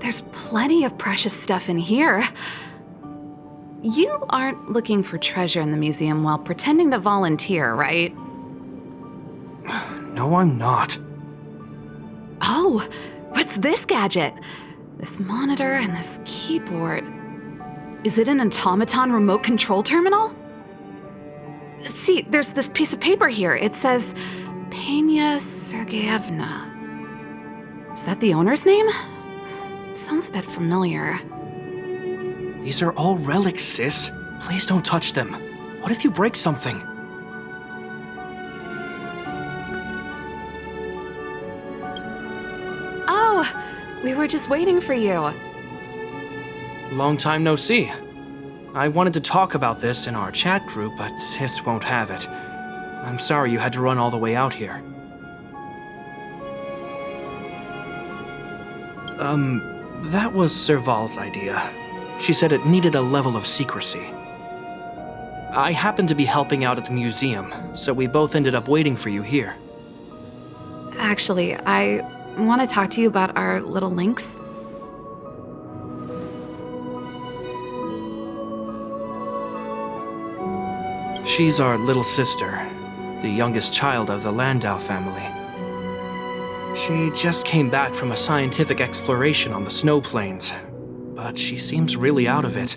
There's plenty of precious stuff in here. You aren't looking for treasure in the museum while pretending to volunteer, right? No, I'm not. Oh, what's this gadget? This monitor and this keyboard. Is it an automaton remote control terminal? See, there's this piece of paper here. It says, Pena Sergeyevna. Is that the owner's name? Sounds a bit familiar. These are all relics, sis. Please don't touch them. What if you break something? Oh, we were just waiting for you. Long time no see. I wanted to talk about this in our chat group, but sis won't have it. I'm sorry you had to run all the way out here. That was Serval's idea. She said it needed a level of secrecy. I happened to be helping out at the museum, so we both ended up waiting for you here. Actually, I want to talk to you about our little Lynx. She's our little sister, the youngest child of the Landau family. She just came back from a scientific exploration on the snow plains, but she seems really out of it,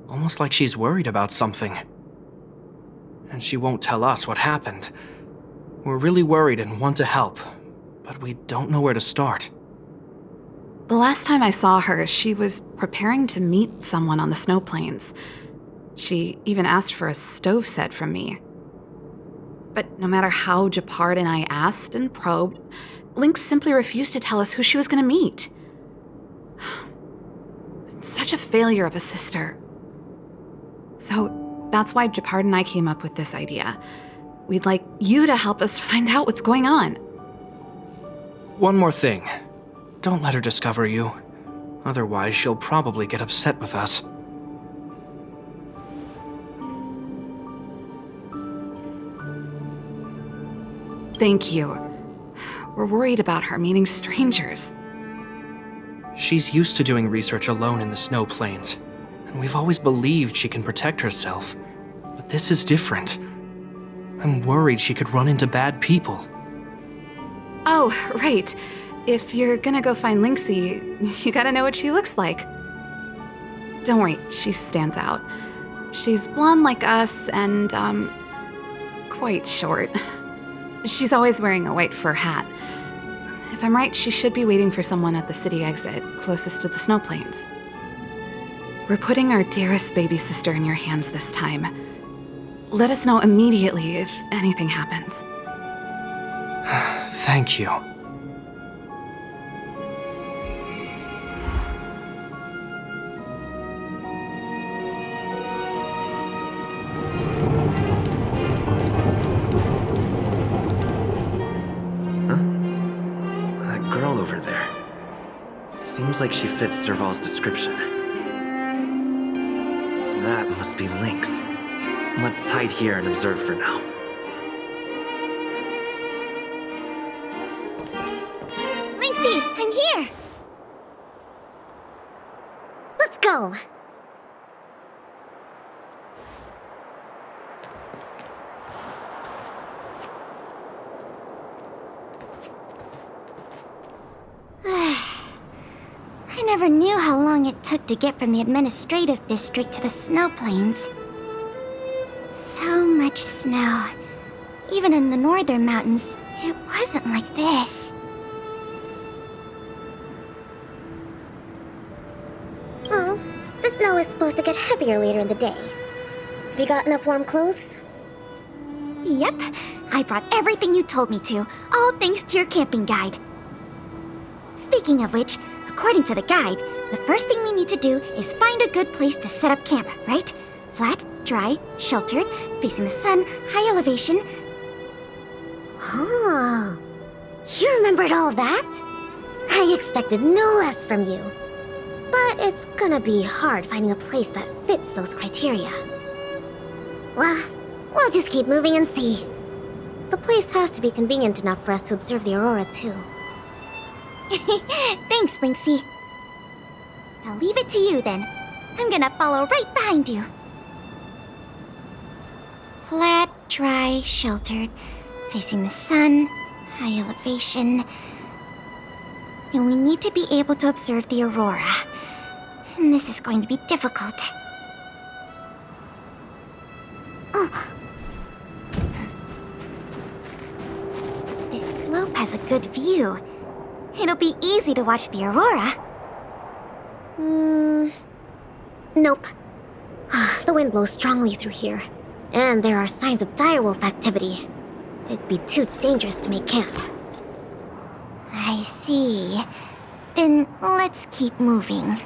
almost like she's worried about something. And she won't tell us what happened. We're really worried and want to help, but we don't know where to start. The last time I saw her, she was preparing to meet someone on the snow plains. She even asked for a stove set from me. But no matter how Deported and I asked and probed, Lynx simply refused to tell us who she was going to meet. Such a failure of a sister. So that's why Deported and I came up with this idea. We'd like you to help us find out what's going on. One more thing. Don't let her discover you. Otherwise, she'll probably get upset with us. Thank you. We're worried about her meeting strangers. She's used to doing research alone in the snow plains, and we've always believed she can protect herself. But this is different. I'm worried she could run into bad people. Oh, right. If you're gonna go find Lynxie, you gotta know what she looks like. Don't worry, she stands out. She's blonde like us and, quite short. She's always wearing a white fur hat. If I'm right, she should be waiting for someone at the city exit, closest to the snow plains. We're putting our dearest baby sister in your hands this time. Let us know immediately if anything happens. Thank you. Seems like she fits Serval's description. That must be Lynx. Let's hide here and observe for now. Lynxie, I'm here! Let's go! I never knew how long it took to get from the administrative district to the snow plains. So much snow. Even in the northern mountains, it wasn't like this. Oh, the snow is supposed to get heavier later in the day. Have you got enough warm clothes? Yep, I brought everything you told me to, all thanks to your camping guide. Speaking of which, according to the guide, the first thing we need to do is find a good place to set up camp, right? Flat, dry, sheltered, facing the sun, high elevation. Oh, you remembered all that? I expected no less from you. But it's gonna be hard finding a place that fits those criteria. Well, we'll just keep moving and see. The place has to be convenient enough for us to observe the aurora, too. Thanks, Lynxie. I'll leave it to you then. I'm gonna follow right behind you. Flat, dry, sheltered, facing the sun, high elevation. And we need to be able to observe the aurora. And this is going to be difficult. Oh. This slope has a good view. It'll be easy to watch the aurora. Nope. The wind blows strongly through here. And there are signs of direwolf activity. It'd be too dangerous to make camp. I see. Then let's keep moving.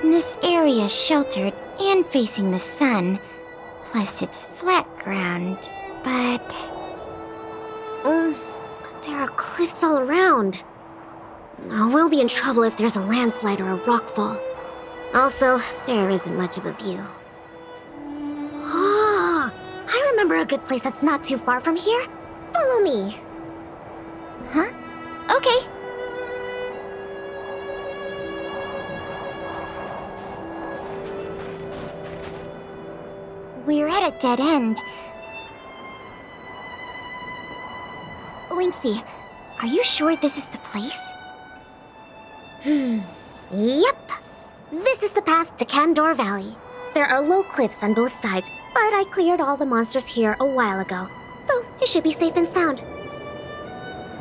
This area is sheltered and facing the sun. Plus it's flat ground, but there are cliffs all around. We'll be in trouble if there's a landslide or a rockfall. Also, there isn't much of a view. I remember a good place that's not too far from here. Follow me. Huh? Okay. We're at a dead end. Lynxie, are you sure this is the place? Yep. This is the path to Candor Valley. There are low cliffs on both sides, but I cleared all the monsters here a while ago, so it should be safe and sound.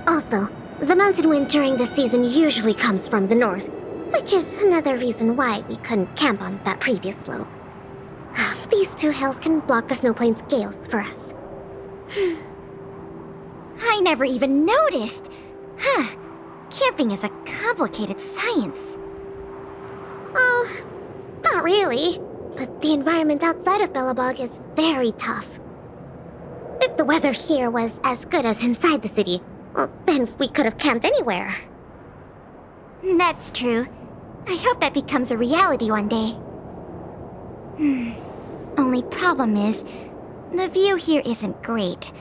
Also, the mountain wind during this season usually comes from the north, which is another reason why we couldn't camp on that previous slope. These two hills can block the snowplains' gales for us. I never even noticed. Camping is a complicated science. Oh, not really. But the environment outside of Bellabog is very tough. If the weather here was as good as inside the city, well, then we could have camped anywhere. That's true. I hope that becomes a reality one day. Only problem is, the view here isn't great.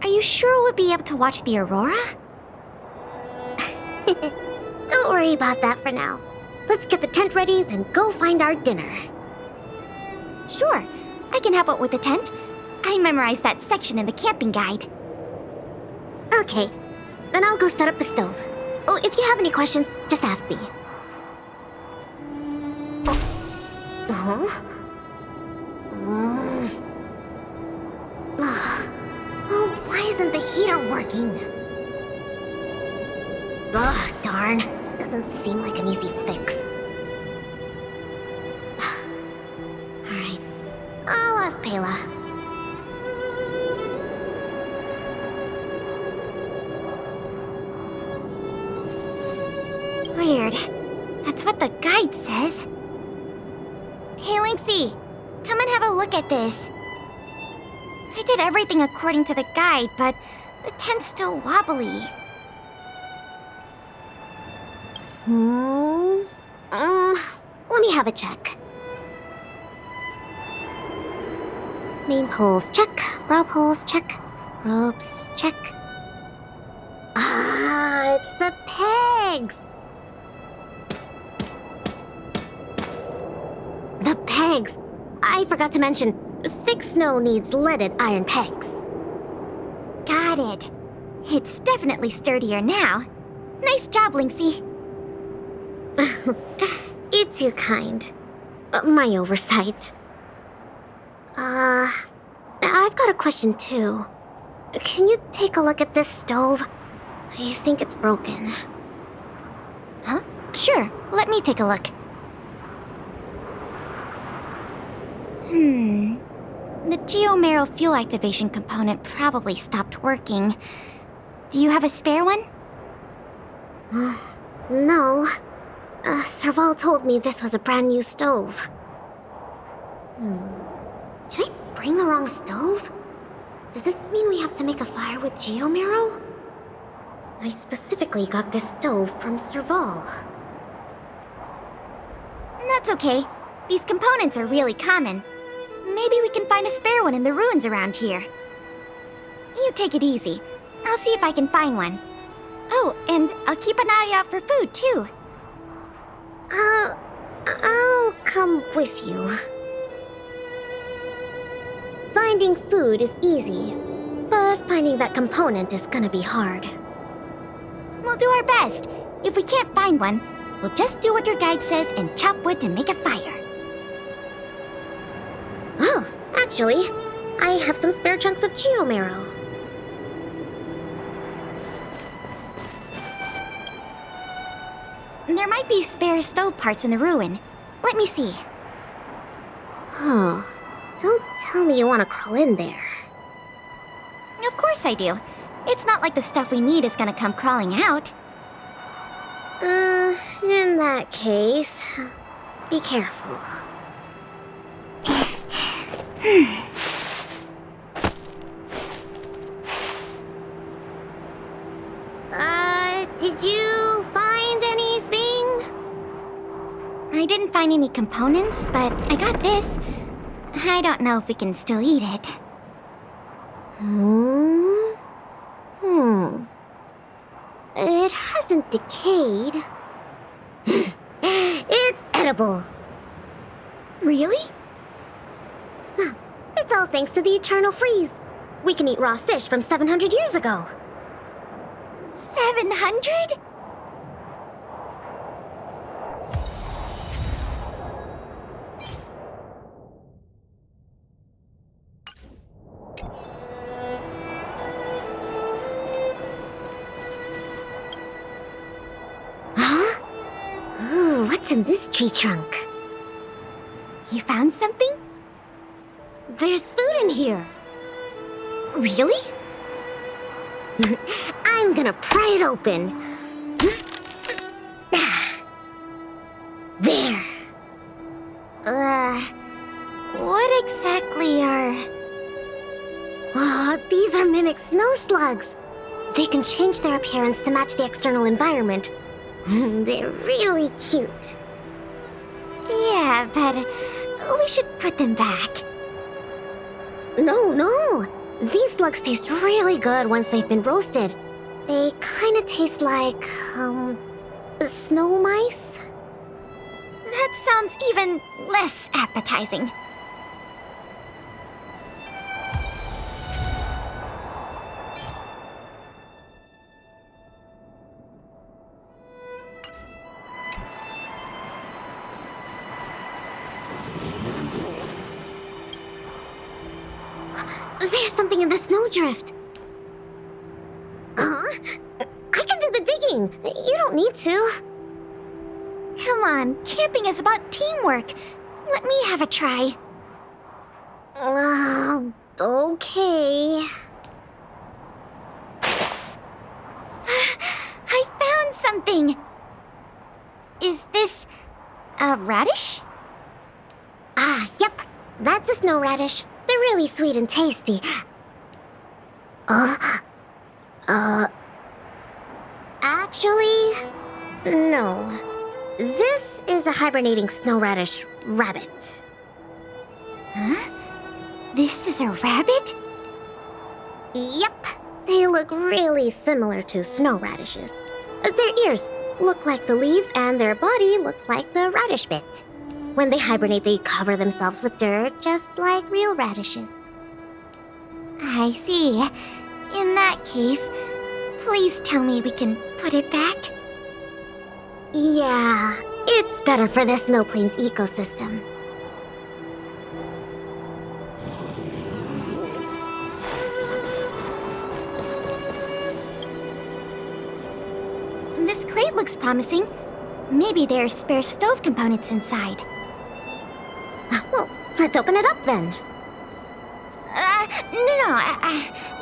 Are you sure we'll be able to watch the aurora? Don't worry about that for now. Let's get the tent ready, then go find our dinner. Sure, I can help out with the tent. I memorized that section in the camping guide. Okay, then I'll go set up the stove. Oh, if you have any questions, just ask me. Oh, why isn't the heater working? Ugh, darn. Doesn't seem like an easy fix. Alright, I'll ask Pela. Weird. That's what the guide says. Hey, Lynxie, come and have a look at this. I did everything according to the guide, but the tent's still wobbly. Let me have a check. Main poles, check. Rope poles, check. Ropes, check. Ah, it's the pegs! The pegs! I forgot to mention, thick snow needs leaded iron pegs. Got it. It's definitely sturdier now. Nice job, Lynxie. You're too kind. My oversight. I've got a question too. Can you take a look at this stove? I think it's broken. Huh? Sure, let me take a look. The geomarrow fuel activation component probably stopped working. Do you have a spare one? No. Serval told me this was a brand new stove. Did I bring the wrong stove? Does this mean we have to make a fire with geomarrow? I specifically got this stove from Serval. That's okay. These components are really common. Maybe we can find a spare one in the ruins around here. You take it easy. I'll see if I can find one. Oh, and I'll keep an eye out for food, too. I'll come with you. Finding food is easy, but finding that component is gonna be hard. We'll do our best. If we can't find one, we'll just do what your guide says and chop wood to make a fire. Oh, actually, I have some spare chunks of geomarrow. There might be spare stove parts in the ruin. Let me see. Oh, don't tell me you want to crawl in there. Of course I do. It's not like the stuff we need is gonna come crawling out. In that case, be careful. Did you find anything? I didn't find any components, but I got this. I don't know if we can still eat it. It hasn't decayed. It's edible. Really? It's all thanks to the eternal freeze. We can eat raw fish from 700 years ago. 700? Huh? Ooh, what's in this tree trunk? You found something? There's food in here. Really? I'm gonna pry it open. There. What exactly are... Oh, these are mimic snow slugs. They can change their appearance to match the external environment. They're really cute. Yeah, but we should put them back. No. These slugs taste really good once they've been roasted. They kind of taste like, snow mice? That sounds even less appetizing. There's something in the snowdrift. Huh? I can do the digging. You don't need to. Come on, camping is about teamwork. Let me have a try. Okay. I found something. Is this a radish? Yep. That's a snow radish. They're really sweet and tasty. Actually, no. This is a hibernating snow radish rabbit. Huh? This is a rabbit? Yep. They look really similar to snow radishes. Their ears look like the leaves and their body looks like the radish bit. When they hibernate, they cover themselves with dirt, just like real radishes. I see. In that case, please tell me we can put it back. Yeah, it's better for the Snow Plains ecosystem. This crate looks promising. Maybe there's spare stove components inside. Well, let's open it up then. No.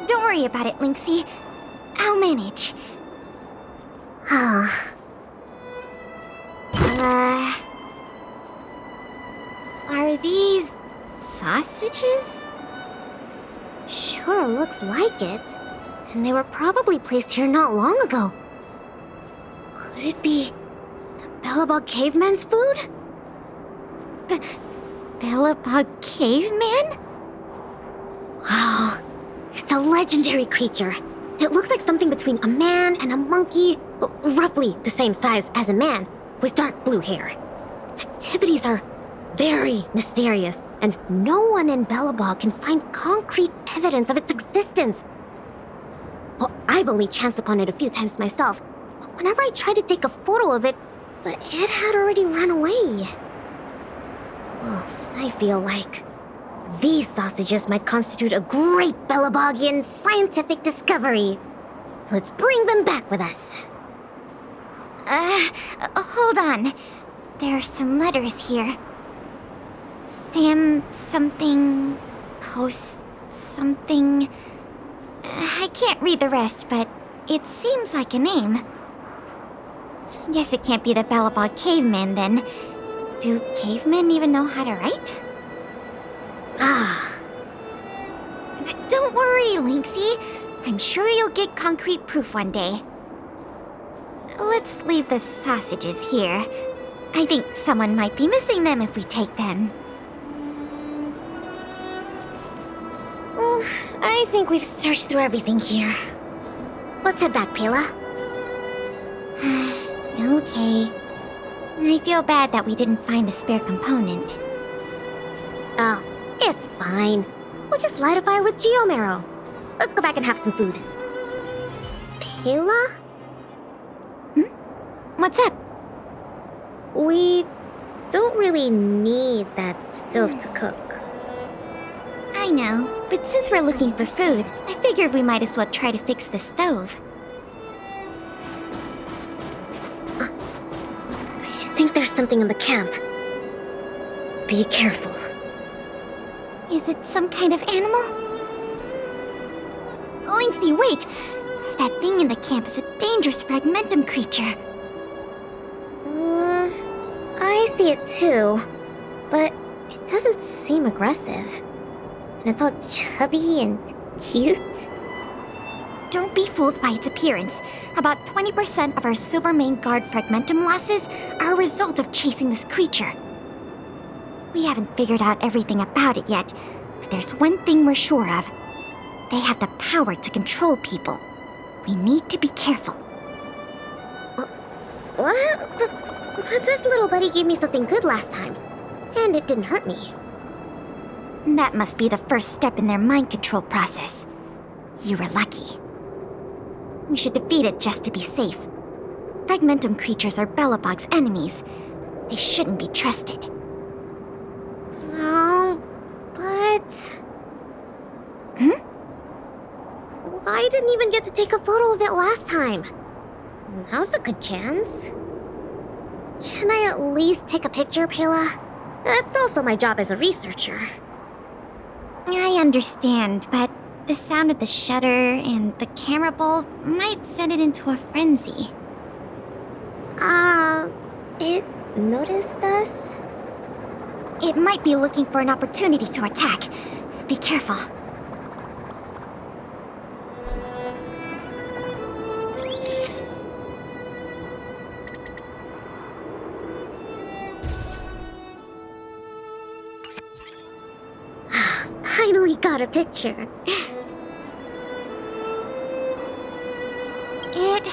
Don't worry about it, Lynxie. I'll manage. Are these sausages? Sure looks like it. And they were probably placed here not long ago. Could it be the Bellabog caveman's food? Bellabog caveman? Wow, it's a legendary creature. It looks like something between a man and a monkey, roughly the same size as a man, with dark blue hair. Its activities are very mysterious, and no one in Belobog can find concrete evidence of its existence. Well, I've only chanced upon it a few times myself, but whenever I tried to take a photo of it, it had already run away. Oh, I feel like these sausages might constitute a great Belobogian scientific discovery. Let's bring them back with us. Hold on. There are some letters here. Sam something... Coast something... I can't read the rest, but it seems like a name. Guess it can't be the Belobog caveman, then. Do cavemen even know how to write? Don't worry, Lynxie. I'm sure you'll get concrete proof one day. Let's leave the sausages here. I think someone might be missing them if we take them. Well, I think we've searched through everything here. Let's head back, Pela. Okay. I feel bad that we didn't find a spare component. Oh, it's fine. We'll just light a fire with geomarrow. Let's go back and have some food. Pela? What's up? We don't really need that stove to cook. I know, but since we're looking for food, I figured we might as well try to fix the stove. I think there's something in the camp. Be careful. Is it some kind of animal? Lynxie, wait! That thing in the camp is a dangerous fragmentum creature. I see it too, but it doesn't seem aggressive. And it's all chubby and cute. Don't be fooled by its appearance. About 20% of our Silvermane Guard fragmentum losses are a result of chasing this creature. We haven't figured out everything about it yet, but there's one thing we're sure of. They have the power to control people. We need to be careful. What? But this little buddy gave me something good last time, and it didn't hurt me. That must be the first step in their mind control process. You were lucky. We should defeat it just to be safe. Fragmentum creatures are Belobog's enemies. They shouldn't be trusted. Oh, but... I didn't even get to take a photo of it last time. Now's a good chance. Can I at least take a picture, Pela? That's also my job as a researcher. I understand, but the sound of the shutter and the camera bulb might send it into a frenzy. It noticed us? It might be looking for an opportunity to attack. Be careful. Finally got a picture. It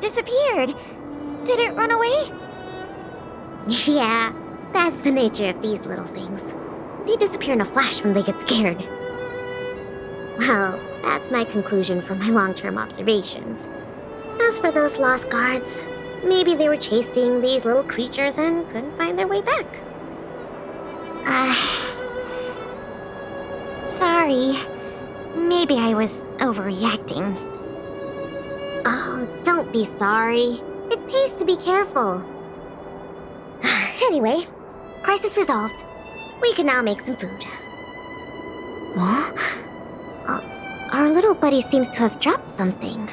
disappeared. Did it run away? Yeah, that's the nature of these little things. They disappear in a flash when they get scared. Well, that's my conclusion from my long-term observations. As for those lost guards, maybe they were chasing these little creatures and couldn't find their way back. Sorry. Maybe I was overreacting. Oh, don't be sorry. It pays to be careful. Anyway, crisis resolved. We can now make some food. Huh? Our little buddy seems to have dropped something.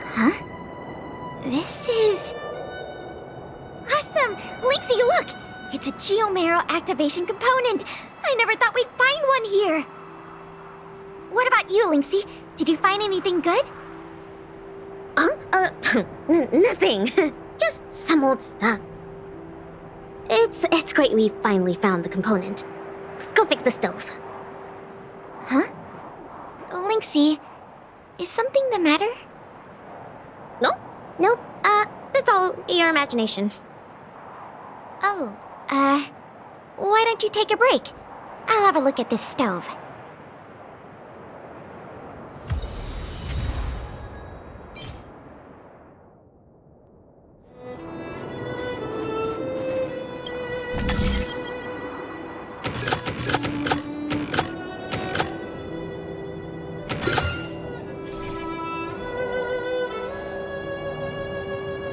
Huh? This is... Awesome! Lynxie, look! It's a Geomarrow activation component! I never thought we'd find one here! What about you, Lynxie? Did you find anything good? Nothing. Just some old stuff. It's great we finally found the component. Let's go fix the stove. Huh? Lynxy, is something the matter? Nope, it's all your imagination. Oh, why don't you take a break? I'll have a look at this stove.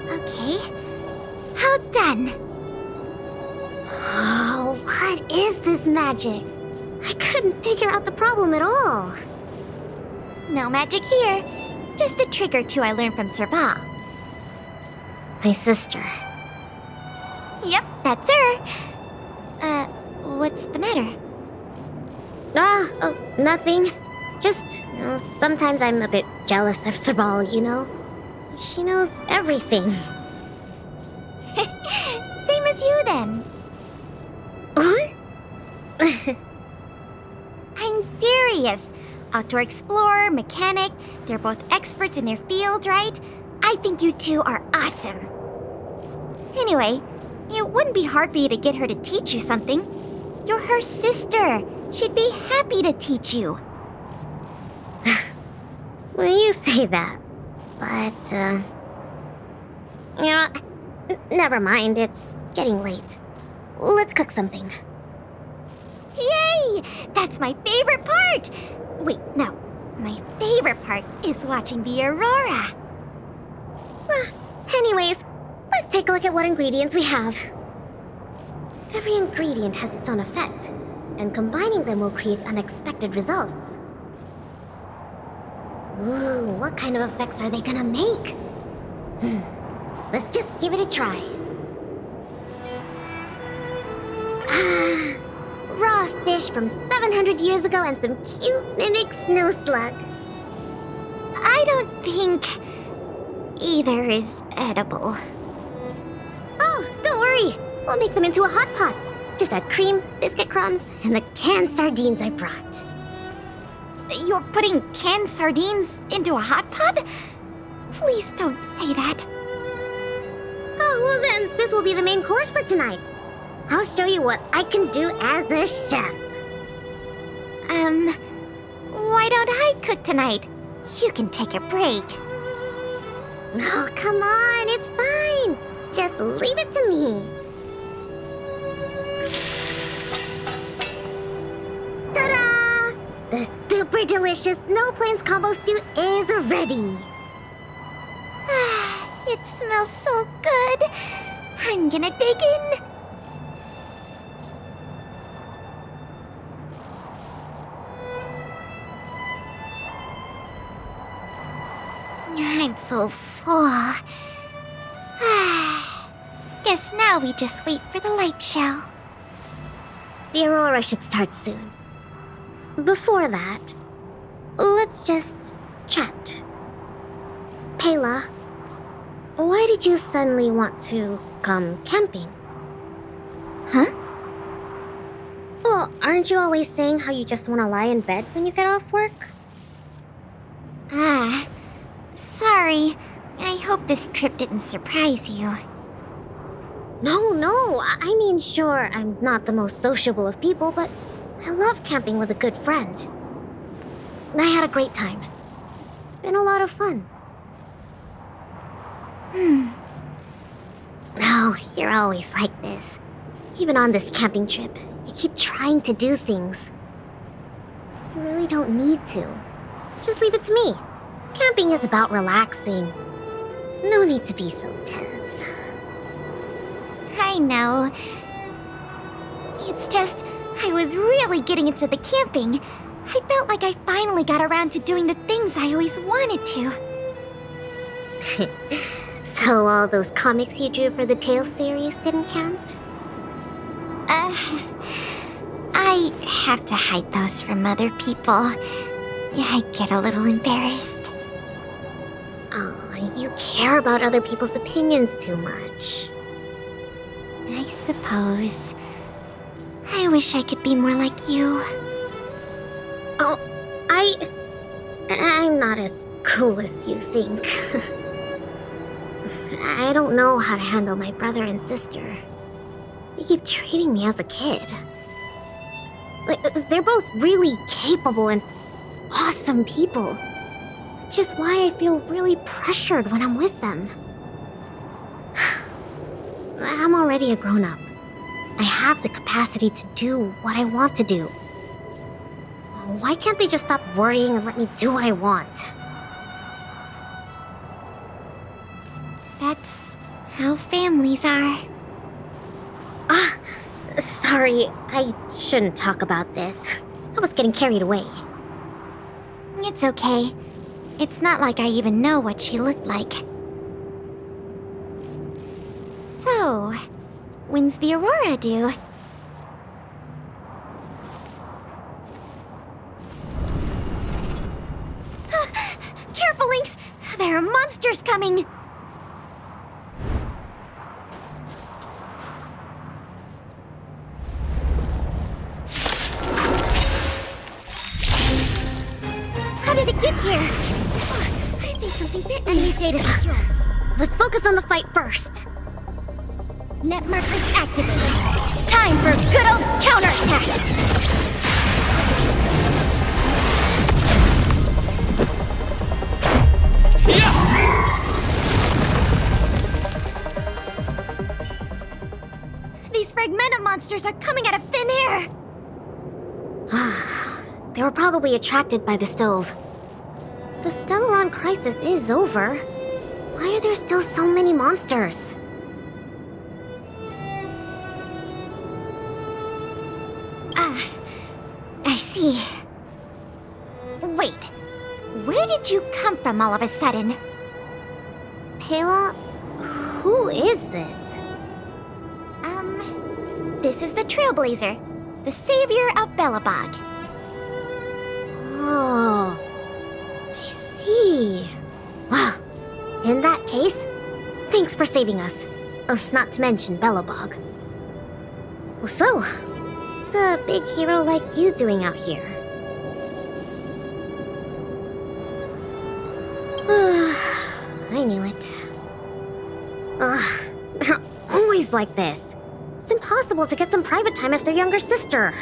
Okay, how done? Oh, what is this magic? I couldn't figure out the problem at all. No magic here. Just a trick or two I learned from Serval. My sister. Yep, that's her. What's the matter? Nothing. Just, sometimes I'm a bit jealous of Serval, you know? She knows everything. Same as you then. What? I'm serious. Outdoor explorer, mechanic, they're both experts in their field, right? I think you two are awesome. Anyway, it wouldn't be hard for you to get her to teach you something. You're her sister. She'd be happy to teach you. Well, you say that. But, never mind. It's getting late. Let's cook something. Yay! That's my favorite part! Wait, no. My favorite part is watching the aurora. Anyways, let's take a look at what ingredients we have. Every ingredient has its own effect, and combining them will create unexpected results. Ooh, what kind of effects are they gonna make? Let's just give it a try. Raw fish from 700 years ago and some cute mimic snow slug. I don't think either is edible. Oh, don't worry. We'll make them into a hot pot. Just add cream, biscuit crumbs, and the canned sardines I brought. You're putting canned sardines into a hot pot? Please don't say that. Oh, well then, this will be the main course for tonight. I'll show you what I can do as a chef. Why don't I cook tonight? You can take a break. Oh, come on, it's fine. Just leave it to me. Ta-da! The super delicious Snow Plains combo stew is ready. It smells so good. I'm gonna dig in. I'm so full. Guess now we just wait for the light show. The aurora should start soon. Before that, let's just chat. Pela, why did you suddenly want to come camping? Huh? Well, aren't you always saying how you just want to lie in bed when you get off work? Sorry. I hope this trip didn't surprise you. No, I mean, sure, I'm not the most sociable of people, but I love camping with a good friend. I had a great time. It's been a lot of fun. Oh, you're always like this. Even on this camping trip, you keep trying to do things. You really don't need to. Just leave it to me. Camping is about relaxing. No need to be so tense. I know. It's just, I was really getting into the camping. I felt like I finally got around to doing the things I always wanted to. So all those comics you drew for the Tales series didn't count? I have to hide those from other people. I get a little embarrassed. Oh, you care about other people's opinions too much. I suppose. I wish I could be more like you. Oh, I'm not as cool as you think. I don't know how to handle my brother and sister. They keep treating me as a kid. They're both really capable and awesome people. Which is why I feel really pressured when I'm with them. I'm already a grown-up. I have the capacity to do what I want to do. Why can't they just stop worrying and let me do what I want? That's how families are. Sorry, I shouldn't talk about this. I was getting carried away. It's okay. It's not like I even know what she looked like. So, when's the Aurora due? Careful, Lynx! There are monsters coming! How did it get here? I think something bit me. Enemy data secure. Let's focus on the fight first. Net markers activated. Time for good old counterattack! These fragmented monsters are coming out of thin air! They were probably attracted by the stove. The Stellaron crisis is over. Why are there still so many monsters? I see. Wait, where did you come from all of a sudden? Pela, who is this? This is the Trailblazer, the savior of Belobog. Oh, I see. Well, in that case, thanks for saving us. Not to mention Belobog. Well, so, what's a big hero like you doing out here? I knew it. They're always like this. It's impossible to get some private time as their younger sister.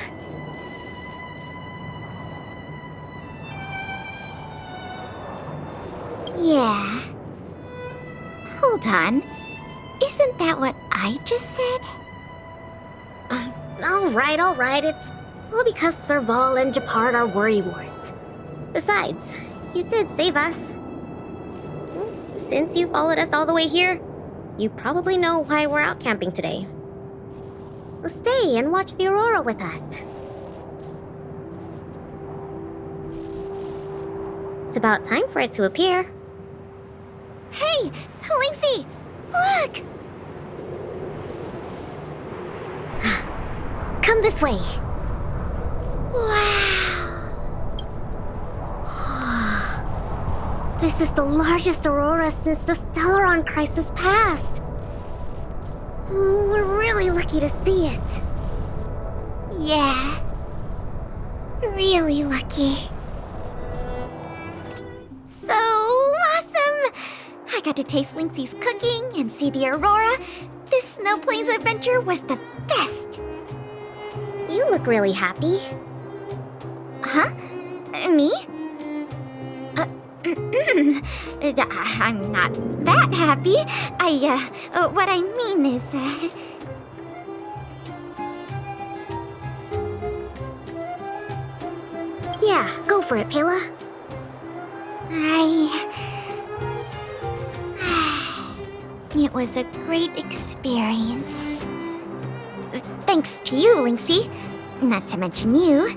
Yeah. Hold on. Isn't that what I just said? All right. It's all because Serval and Deported are worrywarts. Besides, you did save us. Since you followed us all the way here, you probably know why we're out camping today. Stay and watch the Aurora with us. It's about time for it to appear. Hey, Lynxie! Look! Come this way. Wow! This is the largest Aurora since the Stellaron crisis passed. We're really lucky to see it. Yeah. Really lucky. So awesome! I got to taste Lynxie's cooking and see the Aurora. This Snow Plains adventure was the best. You look really happy. Huh? Me? I'm not that happy. What I mean is, Yeah, go for it, Pela. It was a great experience. Thanks to you, Lynxie. Not to mention you.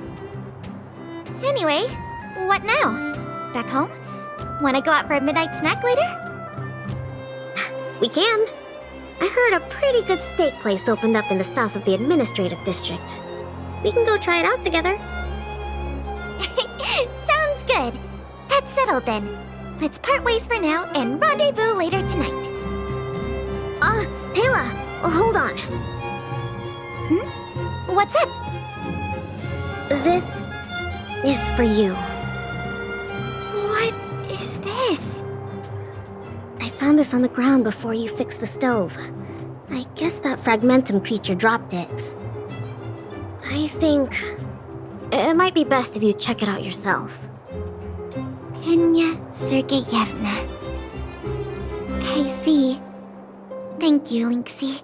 Anyway, what now? Back home? Wanna go out for a midnight snack later? We can. I heard a pretty good steak place opened up in the south of the administrative district. We can go try it out together. Sounds good. That's settled then. Let's part ways for now and rendezvous later tonight. Pela, hold on. What's up? This is for you. this? I found this on the ground before you fixed the stove. I guess that fragmentum creature dropped it. I think it might be best if you check it out yourself. Penya Sergeyevna. I see. Thank you, Lynxie.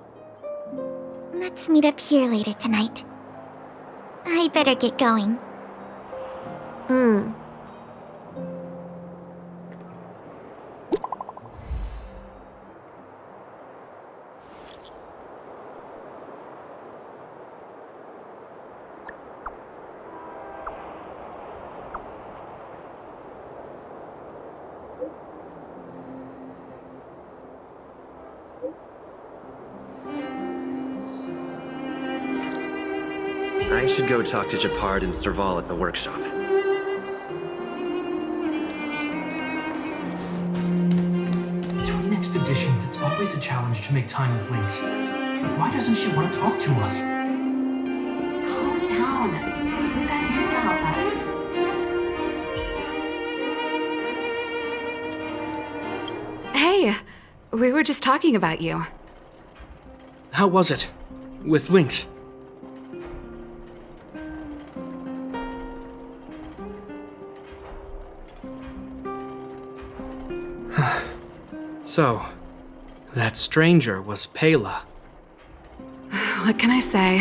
Let's meet up here later tonight. I better get going. I should go talk to Deported and Serval at the workshop. Between expeditions, it's always a challenge to make time with Lynx. Why doesn't she want to talk to us? Calm down. We've got you to help us. Hey, we were just talking about you. How was it? With Lynx? So, that stranger was Pela. What can I say?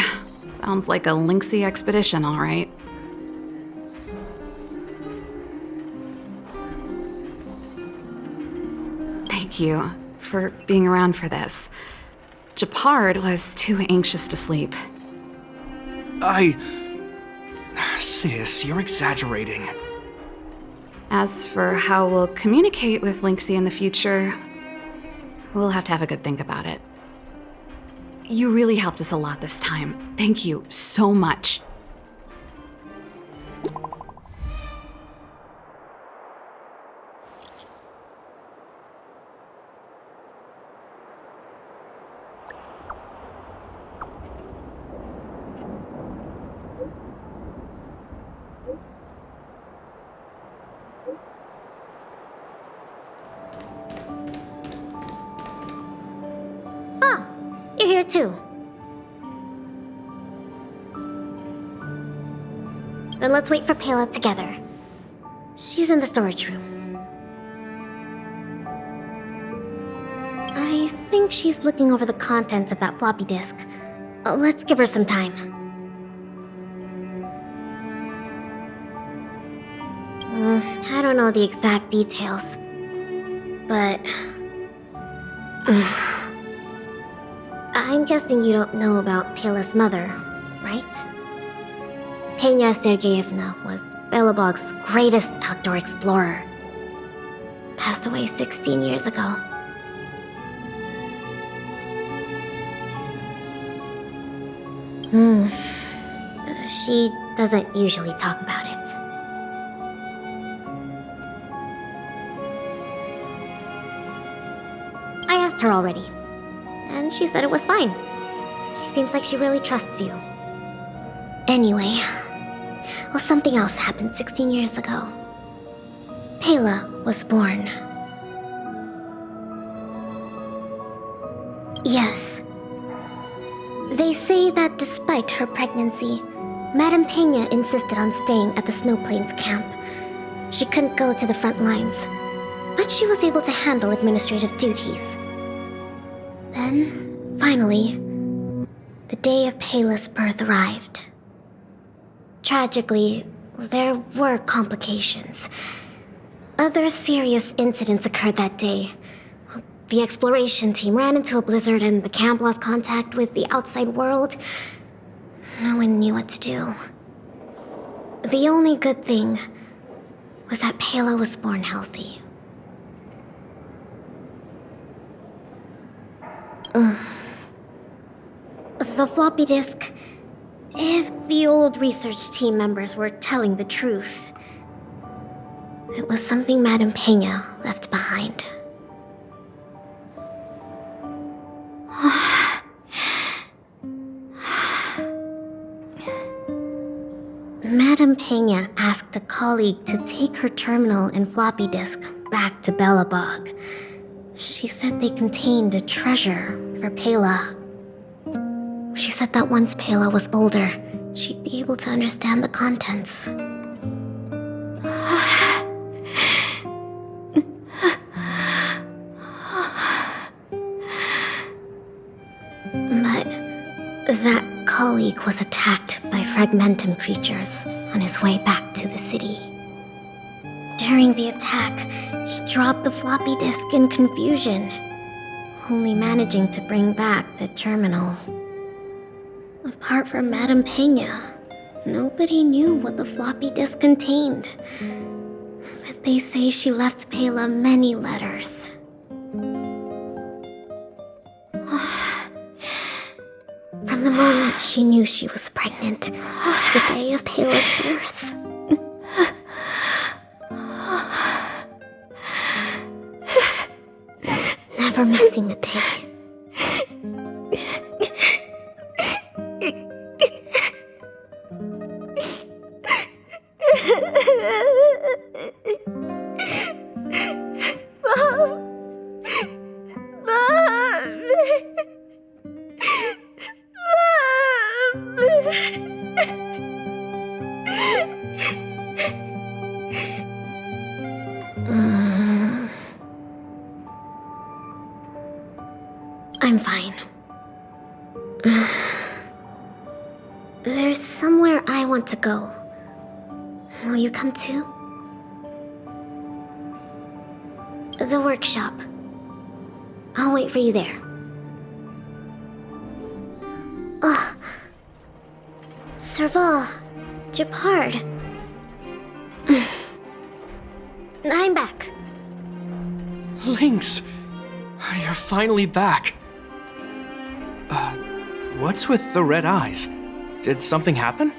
Sounds like a Lynxy expedition, all right. Thank you for being around for this. Japard was too anxious to sleep. Sis, you're exaggerating. As for how we'll communicate with Lynxy in the future, we'll have to have a good think about it. You really helped us a lot this time. Thank you so much. You're here too. Then let's wait for Pela together. She's in the storage room. I think she's looking over the contents of that floppy disk. Let's give her some time. I don't know the exact details, but I'm guessing you don't know about Pela's mother, right? Penya Sergeyevna was Belobog's greatest outdoor explorer. Passed away 16 years ago. She doesn't usually talk about it. I asked her already, and she said it was fine. She seems like she really trusts you. Anyway, well, something else happened 16 years ago. Pela was born. Yes. They say that despite her pregnancy, Madame Pena insisted on staying at the Snow Plains camp. She couldn't go to the front lines, but she was able to handle administrative duties. Then, finally, the day of Pela's birth arrived. Tragically, there were complications. Other serious incidents occurred that day. The exploration team ran into a blizzard and the camp lost contact with the outside world. No one knew what to do. The only good thing was that Pela was born healthy. The floppy disk... If the old research team members were telling the truth, it was something Madame Pena left behind. Madame Pena asked a colleague to take her terminal and floppy disk back to Belobog. She said they contained a treasure for Pela. She said that once Pela was older, she'd be able to understand the contents. But that colleague was attacked by fragmentum creatures on his way back to the city. During the attack, he dropped the floppy disk in confusion, only managing to bring back the terminal. Apart from Madame Peña, nobody knew what the floppy disk contained. But they say she left Pela many letters. From the moment she knew she was pregnant to the day of Pela's birth. Never missing a day. I'm fine. There's somewhere I want to go. Will you come too? The workshop. I'll wait for you there. Oh. Serval. Japard. I'm back. Lynx! You're finally back. What's with the red eyes? Did something happen?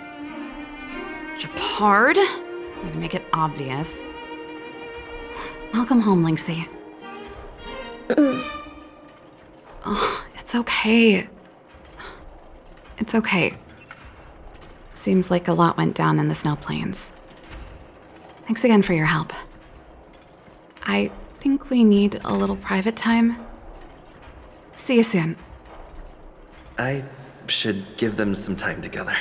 Japard? Way to make it obvious. Welcome home, Lynxie. Oh, it's okay. It's okay. Seems like a lot went down in the snow plains. Thanks again for your help. I think we need a little private time. See you soon. I should give them some time together.